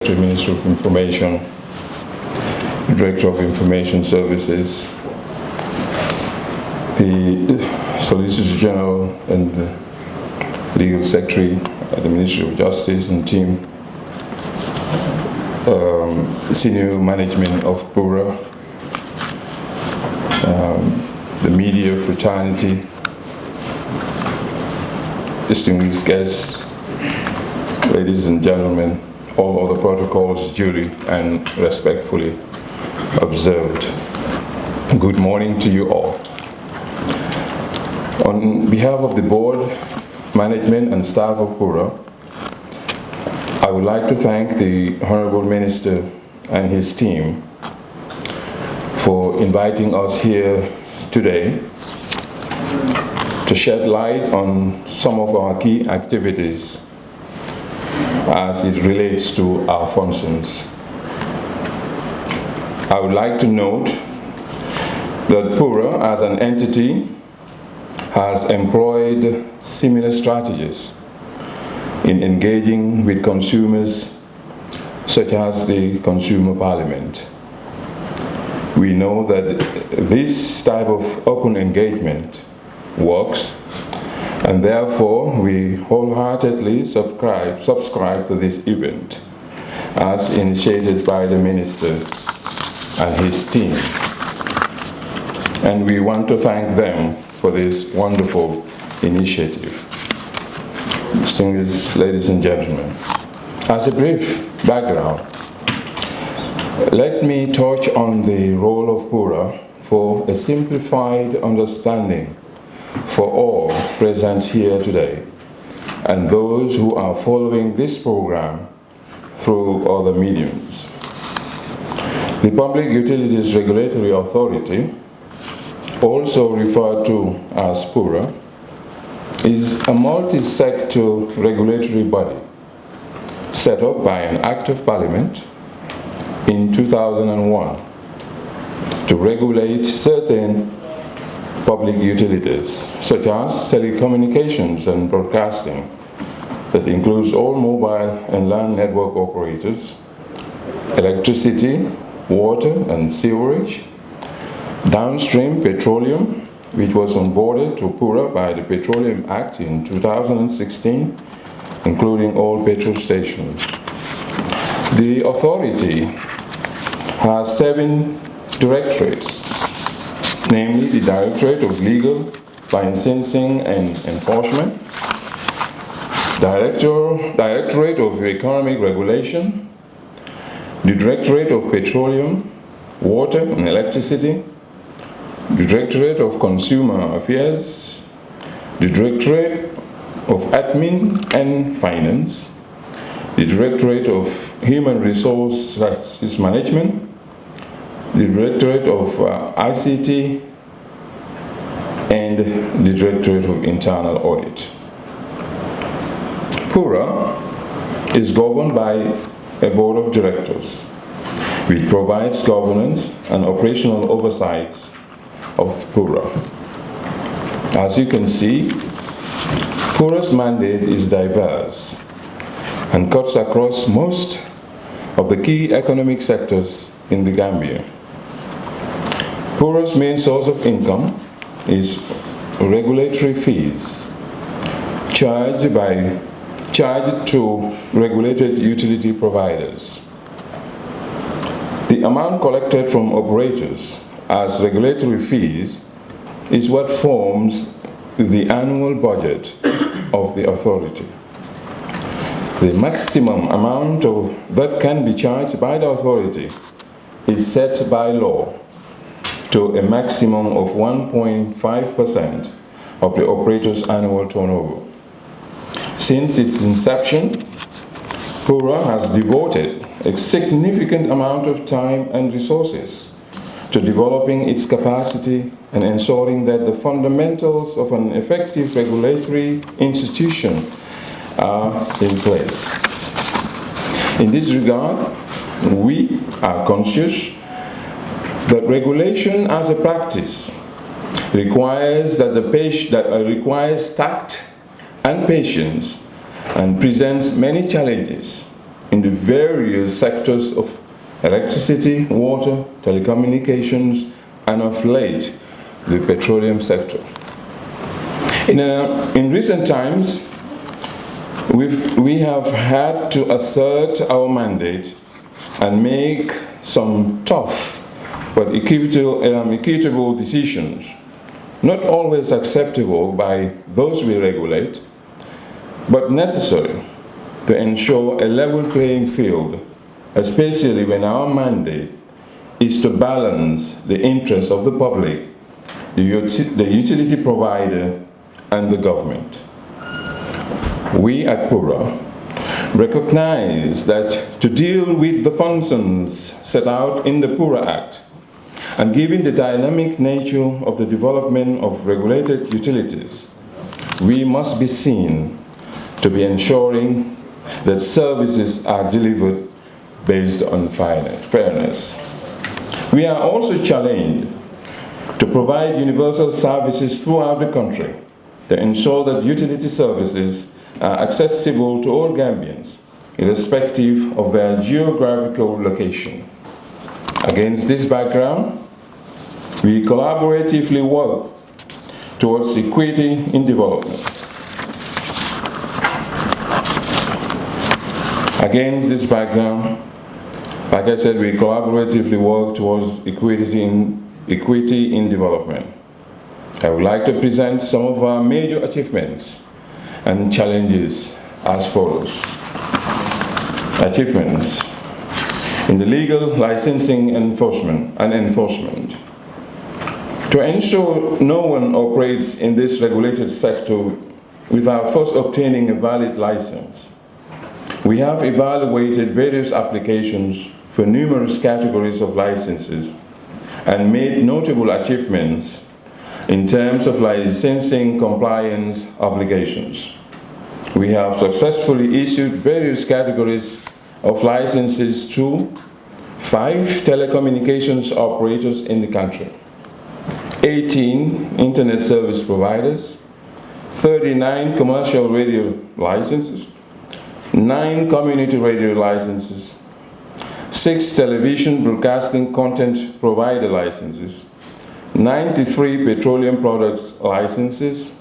to Minister of Information, Director of Information Services, the Solicitor General and the Legal Secretary at the Ministry of Justice and team, senior management of PURA, the media fraternity, distinguished guests, ladies and gentlemen, all other protocols duly and respectfully observed. Good morning to you all. On behalf of the board, management and staff of PURA, I would like to thank the Honorable Minister and his team for inviting us here today to shed light on some of our key activities as it relates to our functions. I would like to note that PURA as an entity has employed similar strategies in engaging with consumers, such as the Consumer Parliament. We know that this type of open engagement works, and therefore we wholeheartedly subscribe to this event as initiated by the Minister and his team. And we want to thank them for this wonderful initiative. Distinguished ladies and gentlemen, as a brief background, let me touch on the role of PURA for a simplified understanding for all present here today and those who are following this program through other mediums. The Public Utilities Regulatory Authority, also referred to as PURA, is a multi-sector regulatory body set up by an Act of Parliament in 2001 to regulate certain public utilities, such as telecommunications and broadcasting, that includes all mobile and land network operators, electricity, water and sewerage, downstream petroleum, which was onboarded to PURA by the Petroleum Act in 2016, including all petrol stations. The authority has 7 directorates, namely the Directorate of Legal, Licensing and Enforcement, Directorate of Economic Regulation, the Directorate of Petroleum, Water and Electricity, the Directorate of Consumer Affairs, the Directorate of Admin and Finance, the Directorate of Human Resources Management, the Directorate of ICT, and the Directorate of Internal Audit. PURA is governed by a board of directors, which provides governance and operational oversight of PURA. As you can see, PURA's mandate is diverse and cuts across most of the key economic sectors in the Gambia. PURA's main source of income is regulatory fees charged to regulated utility providers. The amount collected from operators as regulatory fees is what forms the annual budget of the authority. The maximum amount that can be charged by the authority is set by law to a maximum of 1.5% of the operator's annual turnover. Since its inception, PURA has devoted a significant amount of time and resources to developing its capacity and ensuring that the fundamentals of an effective regulatory institution are in place. In this regard, we are conscious that regulation as a practice requires tact and patience and presents many challenges in the various sectors of electricity, water, telecommunications, and of late, the petroleum sector. In recent times, we have had to assert our mandate and make some tough but equitable decisions, not always acceptable by those we regulate, but necessary to ensure a level playing field, especially when our mandate is to balance the interests of the public, the utility provider, and the government. We at PURA recognize that to deal with the functions set out in the PURA Act, and given the dynamic nature of the development of regulated utilities, we must be seen to be ensuring that services are delivered based on fairness. We are also challenged to provide universal services throughout the country to ensure that utility services are accessible to all Gambians, irrespective of their geographical location. Against this background, we collaboratively work towards equity in development. Against this background, like I said, we collaboratively work towards equity in development. I would like to present some of our major achievements and challenges as follows. Achievements in the legal licensing enforcement. To ensure no one operates in this regulated sector without first obtaining a valid license, we have evaluated various applications for numerous categories of licenses and made notable achievements in terms of licensing compliance obligations. We have successfully issued various categories of licenses to 5 telecommunications operators in the country, 18 internet service providers, 39 commercial radio licenses, 9 community radio licenses, 6 television broadcasting content provider licenses, 93 petroleum products licenses,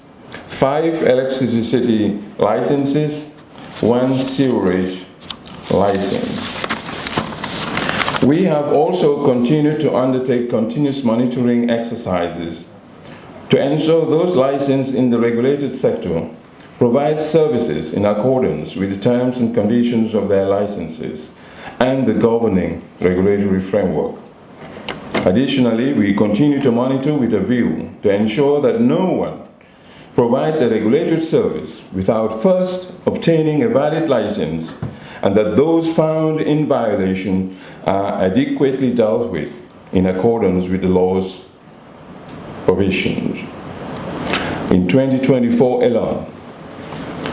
5 electricity licenses, 1 sewerage license. We have also continued to undertake continuous monitoring exercises to ensure those licensed in the regulated sector provide services in accordance with the terms and conditions of their licenses and the governing regulatory framework. Additionally, we continue to monitor with a view to ensure that no one provides a regulated service without first obtaining a valid license, and that those found in violation are adequately dealt with in accordance with the law's provisions. In 2024 alone,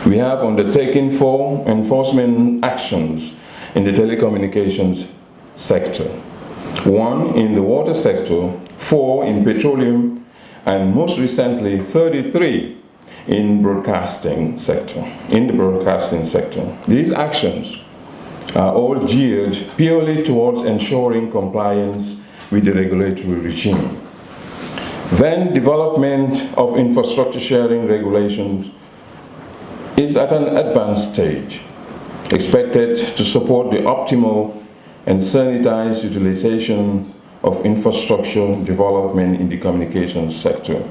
we have undertaken 4 enforcement actions in the telecommunications sector, 1 in the water sector, 4 in petroleum, and most recently 33 in the broadcasting sector. These actions are all geared purely towards ensuring compliance with the regulatory regime. Then development of infrastructure sharing regulations is at an advanced stage, expected to support the optimal and sanitized utilization of infrastructure development in the communications sector.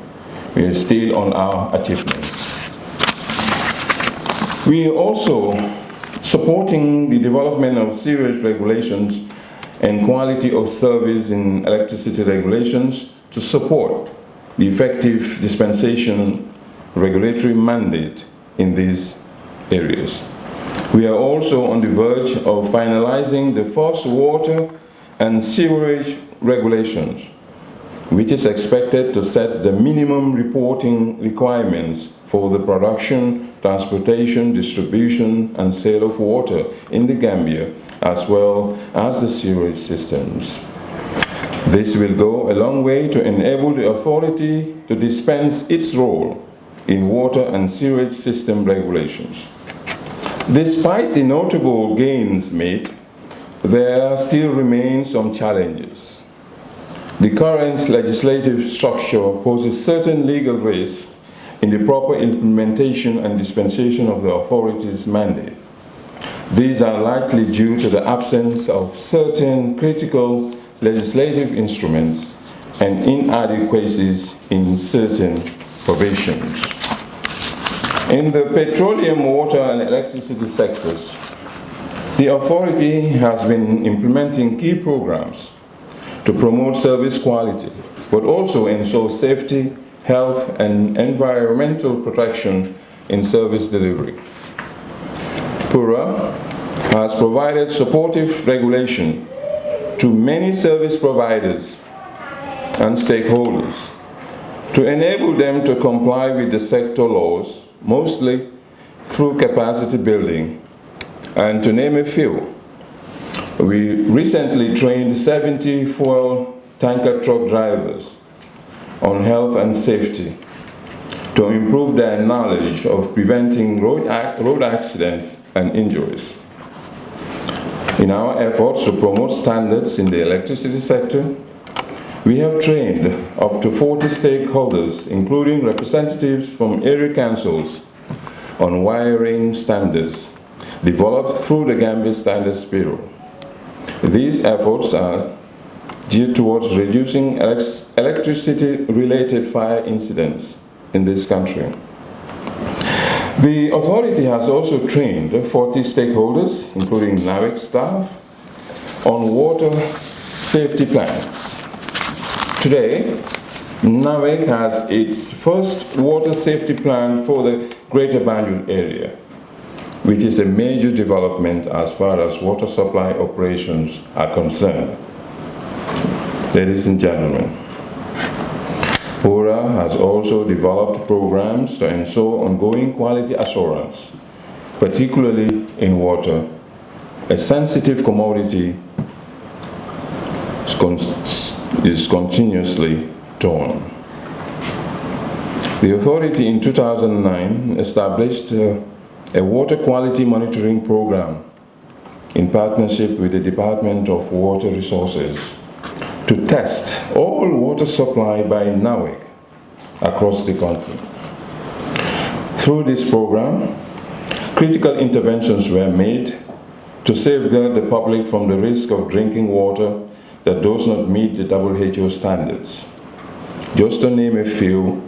We are still on our achievements. We are also supporting the development of serious regulations and quality of service in electricity regulations to support the effective dispensation regulatory mandate in these areas. We are also on the verge of finalizing the first water and sewerage regulations, which is expected to set the minimum reporting requirements for the production, transportation, distribution, and sale of water in the Gambia, as well as the sewerage systems. This will go a long way to enable the authority to dispense its role in water and sewerage system regulations. Despite the notable gains made, there still remain some challenges. The current legislative structure poses certain legal risks in the proper implementation and dispensation of the authority's mandate. These are likely due to the absence of certain critical legislative instruments and inadequacies in certain provisions. In the petroleum, water, and electricity sectors, the authority has been implementing key programs to promote service quality, but also ensure safety, health, and environmental protection in service delivery. PURA has provided supportive regulation to many service providers and stakeholders to enable them to comply with the sector laws, mostly through capacity building. And to name a few, we recently trained 70 fuel tanker truck drivers on health and safety to improve their knowledge of preventing road accidents and injuries. In our efforts to promote standards in the electricity sector, we have trained up to 40 stakeholders, including representatives from area councils, on wiring standards developed through the Gambia Standards Bureau. These efforts are geared towards reducing electricity-related fire incidents in this country. The authority has also trained 40 stakeholders, including NAWEC staff, on water safety plans. Today, NAWEC has its first water safety plan for the Greater Banjul area, which is a major development as far as water supply operations are concerned. Ladies and gentlemen, PURA has also developed programs to ensure ongoing quality assurance, particularly in water, a sensitive commodity is continuously torn. The authority in 2009 established a water quality monitoring program in partnership with the Department of Water Resources to test all water supply by NAWEC across the country. Through this program, critical interventions were made to safeguard the public from the risk of drinking water that does not meet the WHO standards. Just to name a few,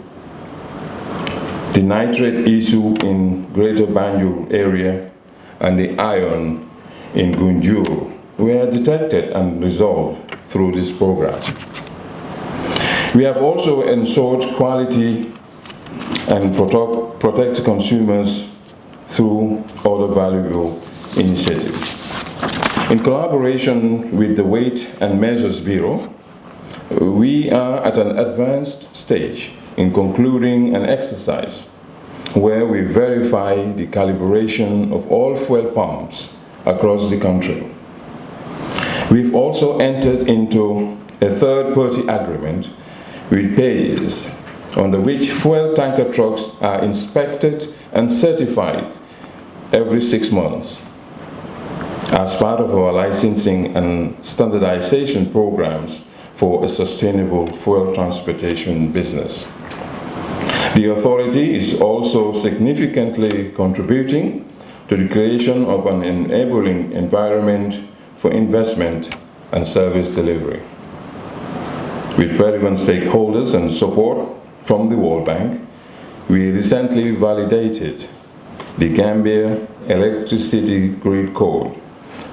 the nitrate issue in Greater Banjul area and the iron in Njogu were detected and resolved through this program. We have also ensured quality and protect consumers through other valuable initiatives. In collaboration with the Weight and Measures Bureau, we are at an advanced stage in concluding an exercise where we verify the calibration of all fuel pumps across the country. We've also entered into a third-party agreement with Pages, under which fuel tanker trucks are inspected and certified every 6 months as part of our licensing and standardization programs for a sustainable fuel transportation business. The authority is also significantly contributing to the creation of an enabling environment for investment and service delivery. With relevant stakeholders and support from the World Bank, we recently validated the Gambia Electricity Grid Code,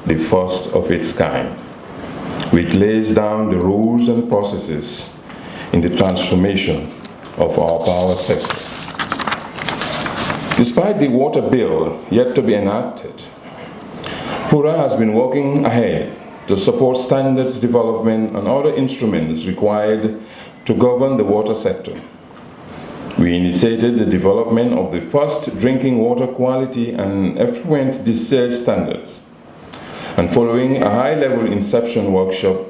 the first of its kind, which lays down the rules and processes in the transformation of our power sector. Despite the water bill yet to be enacted, PURA has been working ahead to support standards development and other instruments required to govern the water sector. We initiated the development of the first drinking water quality and effluent discharge standards. And following a high-level inception workshop,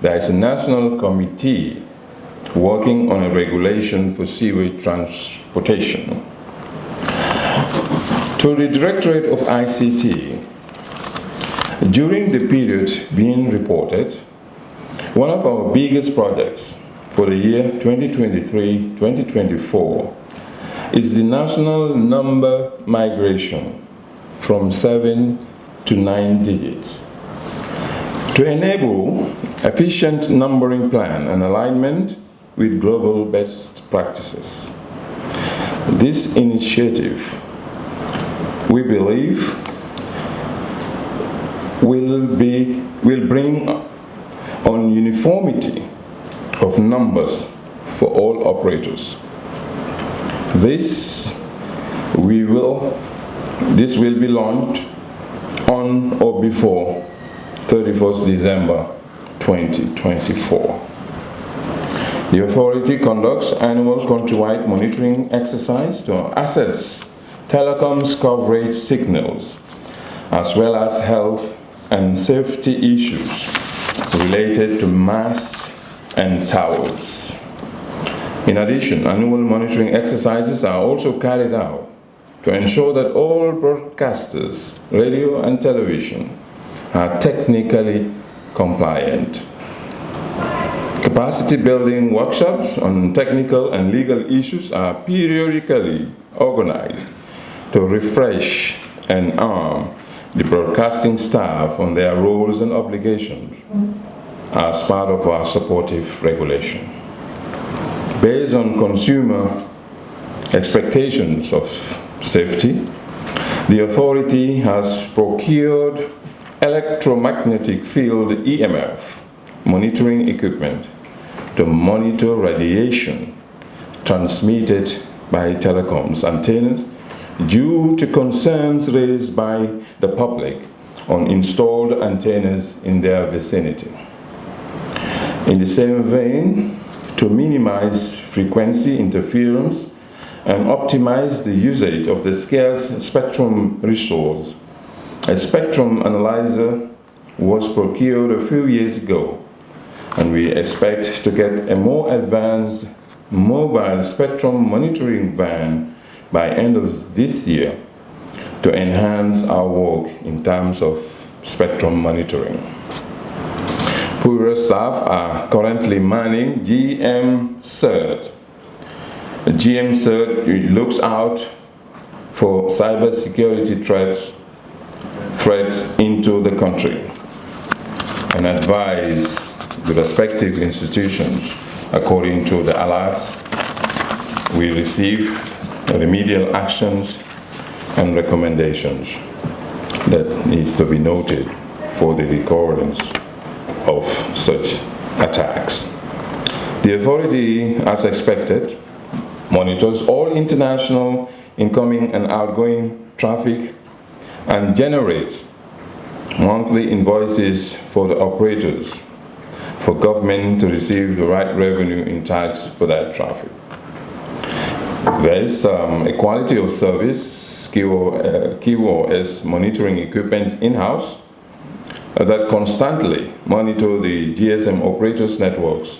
there is a national committee working on a regulation for sewage transportation. To the Directorate of ICT, during the period being reported, one of our biggest projects for the year 2023-2024 is the national number migration from 7 to 9 digits. To enable efficient numbering plan and alignment with global best practices. This initiative, we believe, will bring on uniformity of numbers for all operators. This will be launched on or before 31st December 2024. The authority conducts annual countrywide monitoring exercise to assess telecoms coverage signals, as well as health and safety issues related to masts and towers. In addition, annual monitoring exercises are also carried out to ensure that all broadcasters, radio and television, are technically compliant. Capacity building workshops on technical and legal issues are periodically organized to refresh and arm the broadcasting staff on their roles and obligations as part of our supportive regulation. Based on consumer expectations of safety, the authority has procured electromagnetic field EMF monitoring equipment to monitor radiation transmitted by telecoms antennas due to concerns raised by the public on installed antennas in their vicinity. In the same vein, to minimize frequency interference and optimize the usage of the scarce spectrum resource, a spectrum analyzer was procured a few years ago, and we expect to get a more advanced mobile spectrum monitoring van by end of this year to enhance our work in terms of spectrum monitoring. PURA staff are currently manning GM CERT. GM CERT looks out for cybersecurity threats into the country and advise the respective institutions according to the alerts we receive, remedial actions and recommendations that need to be noted for the recurrence of such attacks. The authority, as expected, monitors all international incoming and outgoing traffic and generates monthly invoices for the operators for government to receive the right revenue in tax for that traffic. There is a quality of service QoS monitoring equipment in-house that constantly monitor the GSM operators' networks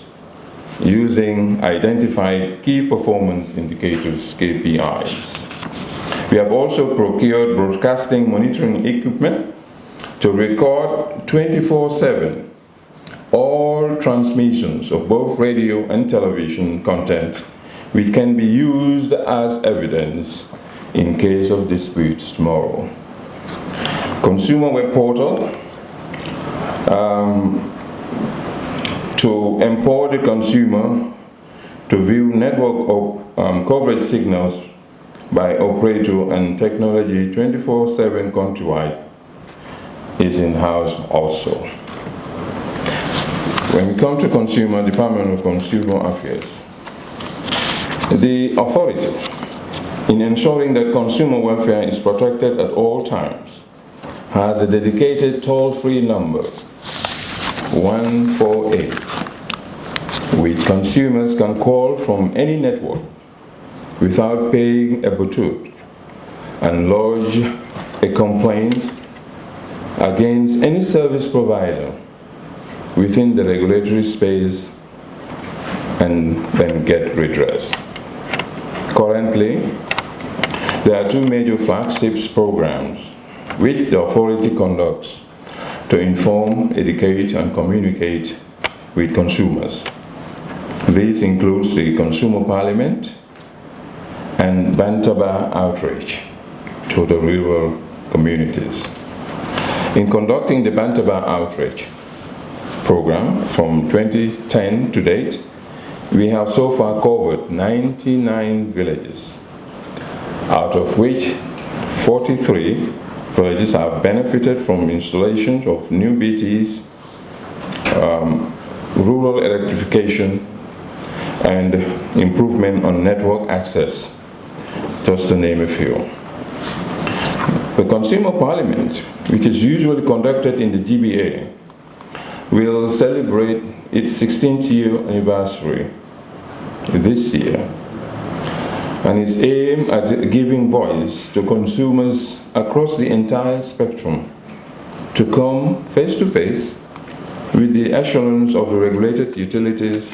using identified key performance indicators, KPIs. We have also procured broadcasting monitoring equipment to record 24/7 all transmissions of both radio and television content, which can be used as evidence in case of disputes tomorrow. Consumer web portal to empower the consumer to view network coverage signals by operator and technology 24/7 countrywide is in-house also. When we come to Consumer, Department of Consumer Affairs, the authority, in ensuring that consumer welfare is protected at all times, has a dedicated toll-free number, 148, which consumers can call from any network without paying a butut and lodge a complaint against any service provider within the regulatory space and then get redress. Currently, There are two major flagships programs which the authority conducts to inform, educate, and communicate with consumers. These include the Consumer Parliament and Bantaba outreach to the rural communities. In conducting the Bantaba outreach program from 2010 to date, we have so far covered 99 villages, out of which 43 villages have benefited from installations of new BTs, rural electrification, and improvement on network access, just to name a few. The Consumer Parliament, which is usually conducted in the GBA, will celebrate its 16th year anniversary this year, and is aimed at giving voice to consumers across the entire spectrum to come face to face with the echelons of the regulated utilities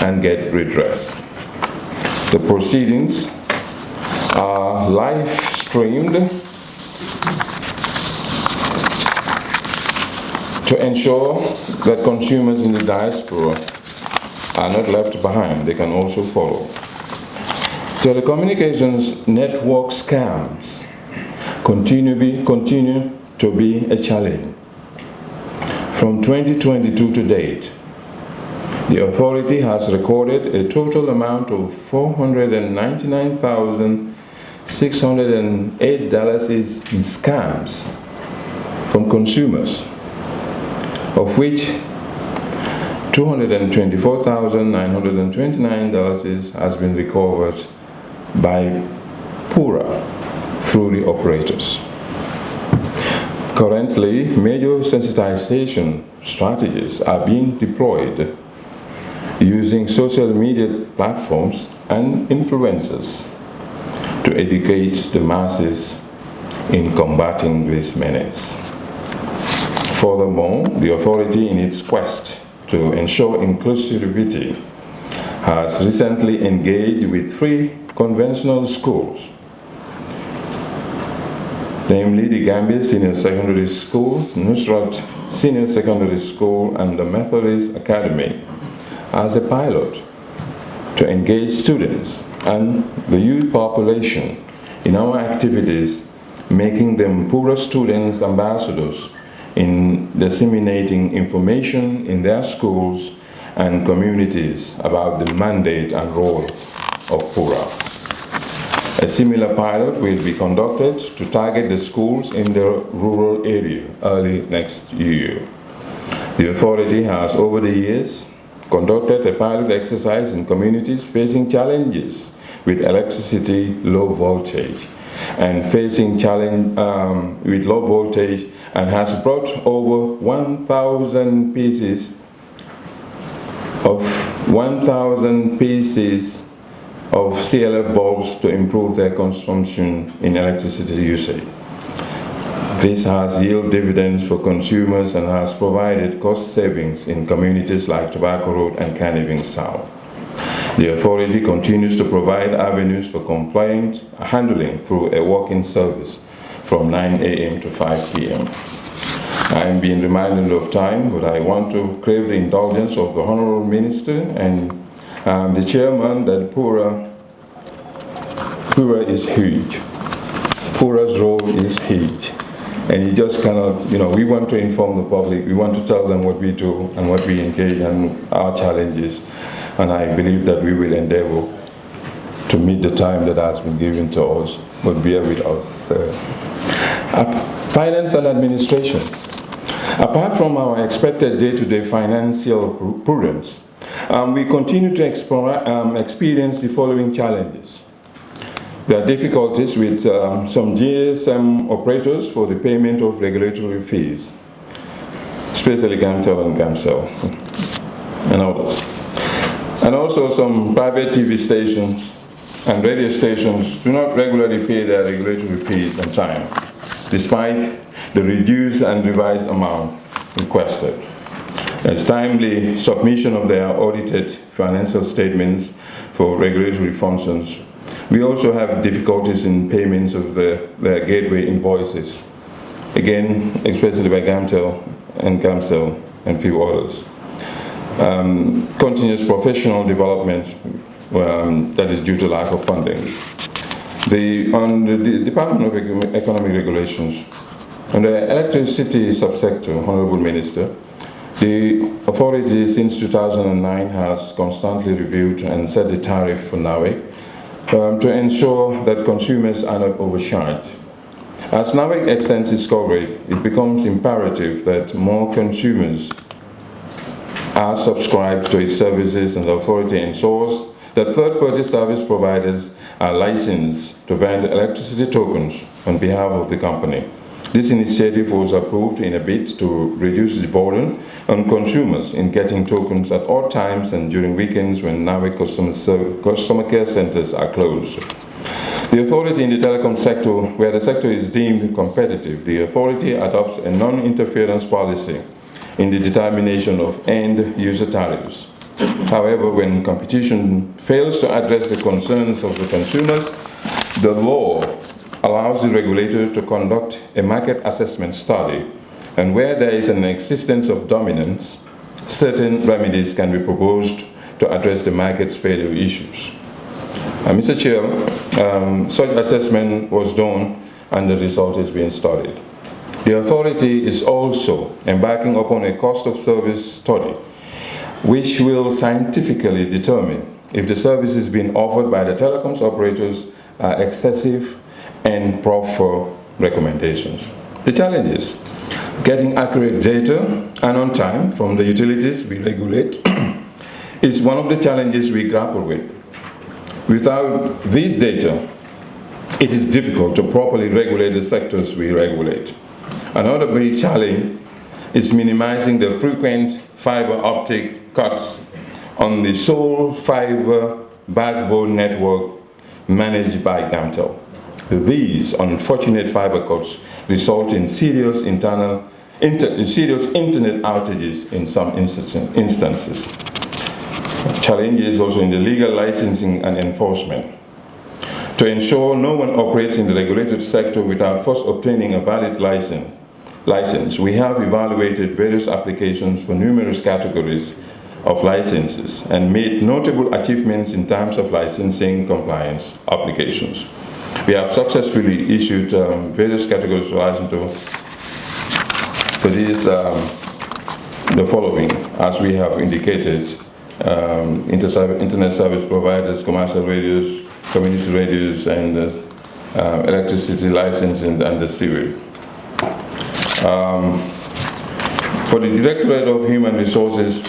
and get redress. The proceedings are live streamed to ensure that consumers in the diaspora are not left behind. They can also follow. Telecommunications network scams continue to be a challenge. From 2022 to date, the authority has recorded a total amount of $499,608 in scams from consumers, of which $224,929 has been recovered by PURA through the operators. Currently, major sensitization strategies are being deployed using social media platforms and influencers to educate the masses in combating this menace. Furthermore, the authority, in its quest to ensure inclusivity, has recently engaged with 3 conventional schools, namely the Gambia Senior Secondary School, Nusrat Senior Secondary School, and the Methodist Academy, as a pilot to engage students and the youth population in our activities, making them PURA students ambassadors in disseminating information in their schools and communities about the mandate and role of PURA. A similar pilot will be conducted to target the schools in the rural area early next year. The authority has, over the years, conducted a pilot exercise in communities facing challenges with electricity, low voltage, and facing challenge with low voltage, and has brought over 1,000 pieces of CLF bulbs to improve their consumption in electricity usage. This has yielded dividends for consumers and has provided cost savings in communities like Tobacco Road and Caniving South. The authority continues to provide avenues for complaint handling through a walk-in service from 9 a.m. to 5 p.m. I am being reminded of time, but I want to crave the indulgence of the Honorable Minister and the Chairman that PURA is huge. PURA's role is huge. And you just cannot, we want to inform the public, we want to tell them what we do and what we engage in, our challenges. And I believe that we will endeavor to meet the time that has been given to us, but bear with us. Finance and administration. Apart from our expected day-to-day financial prudence, we continue to experience the following challenges. There are difficulties with some GSM operators for the payment of regulatory fees, especially Gamtel and Gamcell and others. And also some private TV stations and radio stations do not regularly pay their regulatory fees on time, despite the reduced and revised amount requested. There's timely submission of their audited financial statements for regulatory functions We also have difficulties in payments of the gateway invoices, again, especially by Gamtel and Gamcell and few others. Continuous professional development that is due to lack of funding. On the Department of Economic Regulations, on the electricity subsector, Honorable Minister, the authority since 2009 has constantly reviewed and set the tariff for NAWEC to ensure that consumers are not overcharged. As NAWEC extends its coverage, it becomes imperative that more consumers are subscribed to its services, and the authority ensures that third-party service providers are licensed to vend electricity tokens on behalf of the company. This initiative was approved in a bid to reduce the burden on consumers in getting tokens at odd times and during weekends when NAWEC customer care centers are closed. The authority in the telecom sector, where the sector is deemed competitive, the authority adopts a non-interference policy in the determination of end-user tariffs. However, when competition fails to address the concerns of the consumers, the law allows the regulator to conduct a market assessment study, and where there is an existence of dominance, certain remedies can be proposed to address the market's failure issues. Mr. Chair, such assessment was done and the result is being studied. The authority is also embarking upon a cost of service study, which will scientifically determine if the services being offered by the telecoms operators are excessive and proper recommendations. The challenge is getting accurate data and on time from the utilities we regulate is one of the challenges we grapple with. Without these data, it is difficult to properly regulate the sectors we regulate. Another big challenge is minimizing the frequent fiber optic cuts on the sole fiber backbone network managed by Gamtel. These unfortunate fiber cuts result in serious internet outages in some instances. Challenges also in the legal licensing and enforcement. To ensure no one operates in the regulated sector without first obtaining a valid license, we have evaluated various applications for numerous categories of licenses and made notable achievements in terms of licensing compliance applications. We have successfully issued various categories of license to these, the following, as we have indicated: internet service providers, commercial radios, community radios, and electricity licensing and the civil. For the Directorate of Human Resources,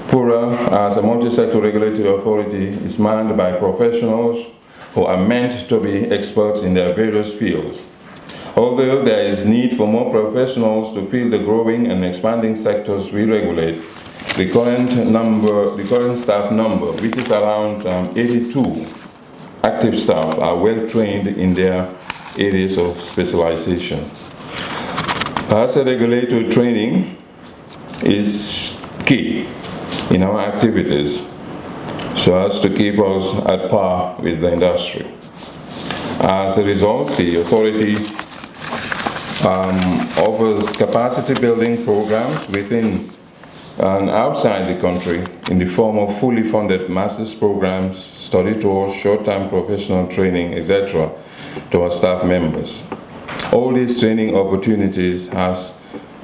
PURA, as a multi-sector regulatory authority, is manned by professionals who are meant to be experts in their various fields. Although there is need for more professionals to fill the growing and expanding sectors we regulate, the current staff number, which is around 82 active staff, are well trained in their areas of specialization. As a regulator, training is key in our activities so as to keep us at par with the industry. As a result, the authority offers capacity building programs within and outside the country in the form of fully funded master's programs, study tours, short-term professional training, etc. to our staff members. All these training opportunities has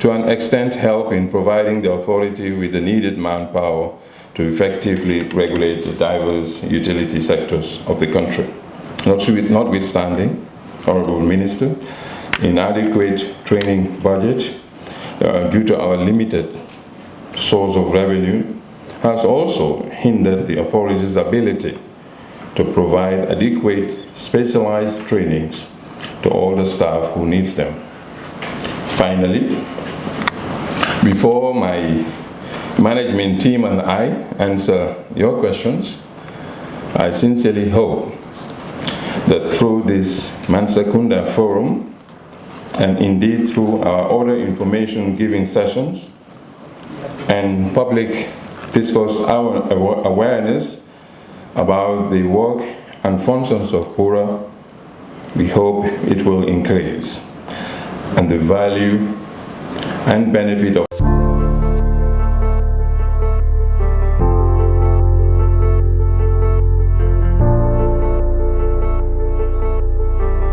to an extent help in providing the authority with the needed manpower to effectively regulate the diverse utility sectors of the country. Notwithstanding, Honorable Minister, inadequate training budget due to our limited source of revenue has also hindered the authority's ability to provide adequate specialized trainings to all the staff who needs them. Finally, before my management team and I answer your questions, I sincerely hope that through this Mansakunda Forum, and indeed through our other information giving sessions and public discourse awareness about the work and functions of PURA, we hope it will increase, and the value and benefit of